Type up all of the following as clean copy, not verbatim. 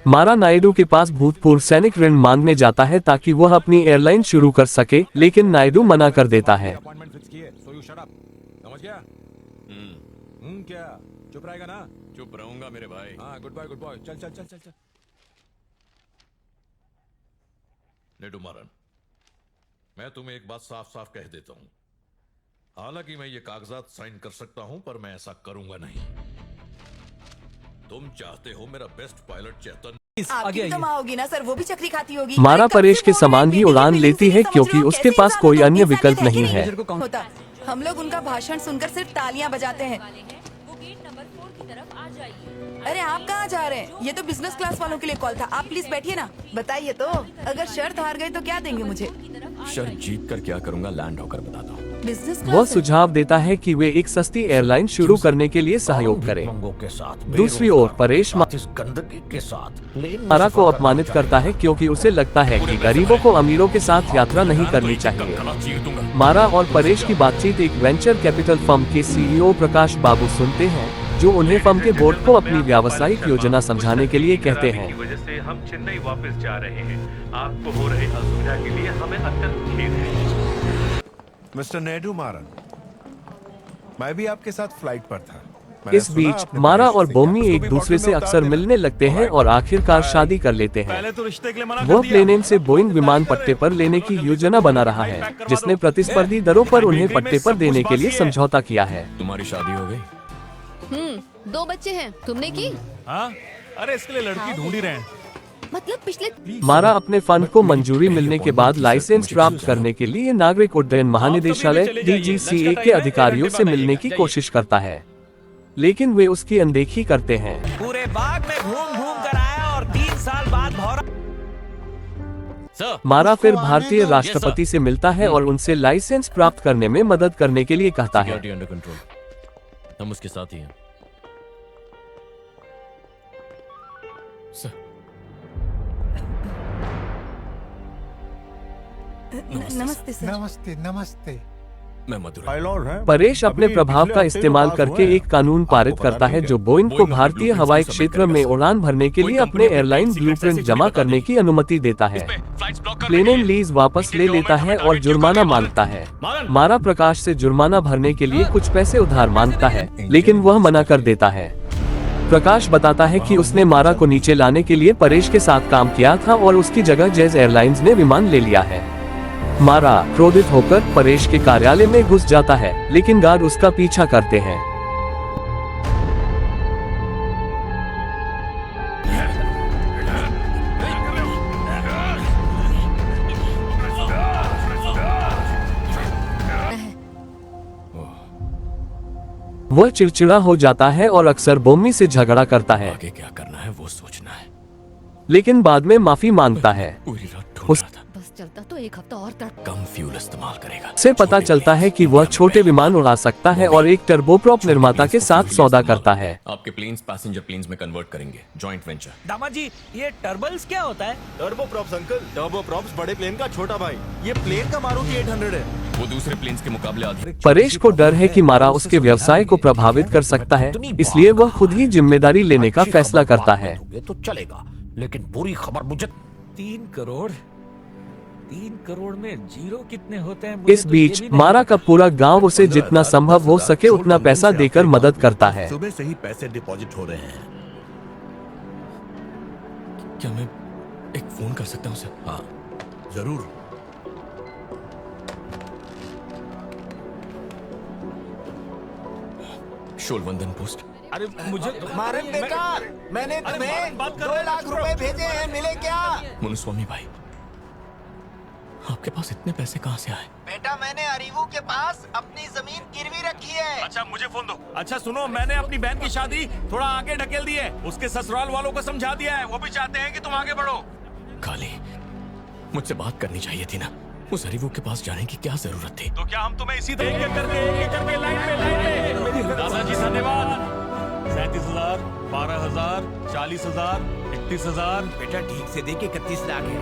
मारा नायडू के पास भूतपूर्व सैनिक ऋण मांगने जाता है ताकि वह अपनी एयरलाइन शुरू कर सके, लेकिन नायडू मना कर देता है। क्या चुप रहेगा ना? चुप रहूंगा मेरे भाई। हाँ, गुड बाय गुड बाय। चल चल चल चल चल। नेडुमारन, मैं तुम्हें एक बात साफ साफ कह देता हूं। हालांकि मैं ये कागजात साइन कर सकता हूं, पर मैं ऐसा करूंगा नहीं। तुम चाहते हो मेरा बेस्ट पायलट चेतन आपकी तो माँ होगी ना सर, वो भी चक्री खाती होगी। मारा परेश के समान ही उड़ान लेती है क्योंकि उसके पास कोई अन्य विकल्प नहीं है। हम लोग उनका भाषण सुनकर सिर्फ तालियां बजाते हैं। अरे आप कहाँ जा रहे हैं? ये तो बिजनेस क्लास वालों के लिए कॉल था। आप प्लीज बैठिए ना। बताइए तो, अगर शर्त हार गए तो क्या देंगे मुझे? शर्त जीत कर क्या करूंगा, लैंड होकर बताता हूँ। बिजनेस वह सुझाव देता है कि वे एक सस्ती एयरलाइन शुरू करने के लिए सहयोग करें। दूसरी ओर परेश मारा को अपमानित करता है क्योंकि उसे लगता है कि गरीबों को अमीरों के साथ यात्रा नहीं करनी चाहिए। मारा और परेश की बातचीत एक वेंचर कैपिटल फर्म के सीईओ प्रकाश बाबू सुनते हैं, जो उन्हें फर्म के बोर्ड को अपनी व्यावसायिक योजना समझाने के लिए कहते हैं। की वजह से हम चेन्नई वापस जा रहे हैं। आपको हो रहे असुविधा के लिए हमें अत्यंत खेद है। मिस्टर नेडुमारन, मैं भी आपके साथ फ्लाइट पर था। इस बीच मारा और बोमी एक दूसरे से अक्सर मिलने लगते हैं और आखिरकार शादी कर लेते हैं। वह प्लेनेम से बोइंग विमान पट्टे पर लेने की योजना बना रहा है, जिसने प्रतिस्पर्धी दरों पर उन्हें पट्टे पर देने के लिए समझौता किया है। तुम्हारी शादी हो गई? 2 बच्चे हैं। तुमने की? हाँ? अरे इसके लिए लड़की ढूंढ ही रहे हैं। मतलब पिछले मारा अपने फंड को मंजूरी मिलने के बाद लाइसेंस प्राप्त करने के लिए नागरिक उड्डयन महानिदेशालय DGCA के अधिकारियों से मिलने की कोशिश करता है, लेकिन वे उसकी अनदेखी करते हैं। पूरे बाग में घूम घूम कर आया और 3 साल बाद भौरा। मारा फिर भारतीय राष्ट्रपति से मिलता है और उनसे लाइसेंस प्राप्त करने में मदद करने के लिए कहता है। हम उसके साथ ही हैं। नमस्ते सर। नमस्ते नमस्ते। मैं मधुर। परेश अपने प्रभाव का इस्तेमाल करके एक कानून पारित करता है जो बोइंग को भारतीय हवाई क्षेत्र में उड़ान भरने के लिए अपने एयरलाइन ब्लूप्रिंट जमा करने की अनुमति देता है। प्लेनेम लीज वापस ले लेता है और जुर्माना मांगता है। मारा प्रकाश से जुर्माना भरने के लिए कुछ पैसे उधार मांगता है, लेकिन वह मना कर देता है। प्रकाश बताता है कि उसने मारा को नीचे लाने के लिए परेश के साथ काम किया था और उसकी जगह जेज एयरलाइंस ने विमान ले लिया है। मारा क्रोधित होकर परेश के कार्यालय में घुस जाता है, लेकिन गार्ड उसका पीछा करते हैं। वह चिड़चिड़ा हो जाता है और अक्सर बोमी से झगड़ा करता है। आगे क्या करना है वो सोचना है, लेकिन बाद में माफी मांगता है। बस चलता तो 1 हफ्ता और कम फ्यूल इस्तेमाल करेगा। से पता चलता है कि वह छोटे विमान उड़ा सकता है और एक टर्बोप्रॉप निर्माता के साथ सौदा करता है। आपके प्लेन्स पैसेंजर प्लेन्स में कन्वर्ट करेंगे। Joint venture. दामाद जी, ये टर्बल्स क्या होता है? टर्बोप्रॉप्स अंकल, टर्बोप्रॉप्स बड़े प्लेन का छोटा भाई। ये प्लेन का मारुति 800 है। वो दूसरे प्लेन्स के मुकाबले अधिक। परेश को डर है कि मारा उसके व्यवसाय को प्रभावित कर सकता है, इसलिए वह खुद ही जिम्मेदारी लेने का फैसला करता है। तो चलेगा, लेकिन पूरी खबर मुझे। 3 करोड़ 3 करोड़ में जीरो कितने होते हैं? इस बीच मारा का पूरा गांव उसे जितना संभव हो सके उतना पैसा देकर मदद करता है। सुबह से ही पैसे डिपॉजिट हो रहे हैं। क्या मैं एक फोन कर सकता हूँ सर? हाँ जरूर। शोलवंदन पोस्ट। अरे मुझे मारन बेकार, मैंने तुम्हें 2 लाख रुपए भेजे हैं, मिले क्या? मुनुस्वामी भाई, आपके पास इतने पैसे कहाँ से आए? बेटा, मैंने अरीवू के पास अपनी जमीन गिरवी रखी है। अच्छा मुझे फोन दो। अच्छा सुनो, मैंने अपनी बहन की शादी थोड़ा आगे ढकेल दी है। उसके ससुराल वालों को समझा दिया है, वो भी चाहते हैं कि तुम आगे बढ़ो। काली, मुझसे बात करनी चाहिए थी ना। उस अरीवू के पास जाने की क्या जरूरत थी? तो क्या हम तुम्हें इसी एक एक करके लाइन पे दादाजी धन्यवाद। 37,000, 12,000, 40,000, 31,000। बेटा ठीक से देखिए, 31 लाख है।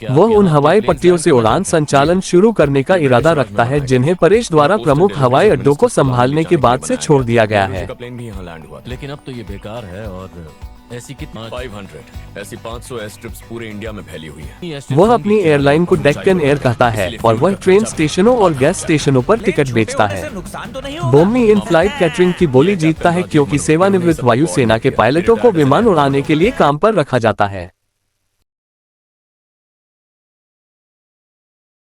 वह उन हवाई पट्टियों से उड़ान संचालन शुरू करने का इरादा रखता है जिन्हें परेश द्वारा प्रमुख हवाई अड्डों को संभालने के बाद से छोड़ दिया गया है। प्लेन भी यहाँ लैंड हुआ, लेकिन अब तो ये बेकार है और ऐसी कितना 500 ऐसी 500 एयर स्ट्रिप्स पूरे इंडिया में फैली हुई है। वह अपनी एयरलाइन को डेक्कन एयर कहता है और वह ट्रेन स्टेशनों और गैस स्टेशनों पर टिकट बेचता है। बोमी इन फ्लाइट कैटरिंग की बोली जीतता है क्योंकि सेवानिवृत्त वायुसेना के पायलटों को विमान उड़ाने के लिए काम पर रखा जाता है।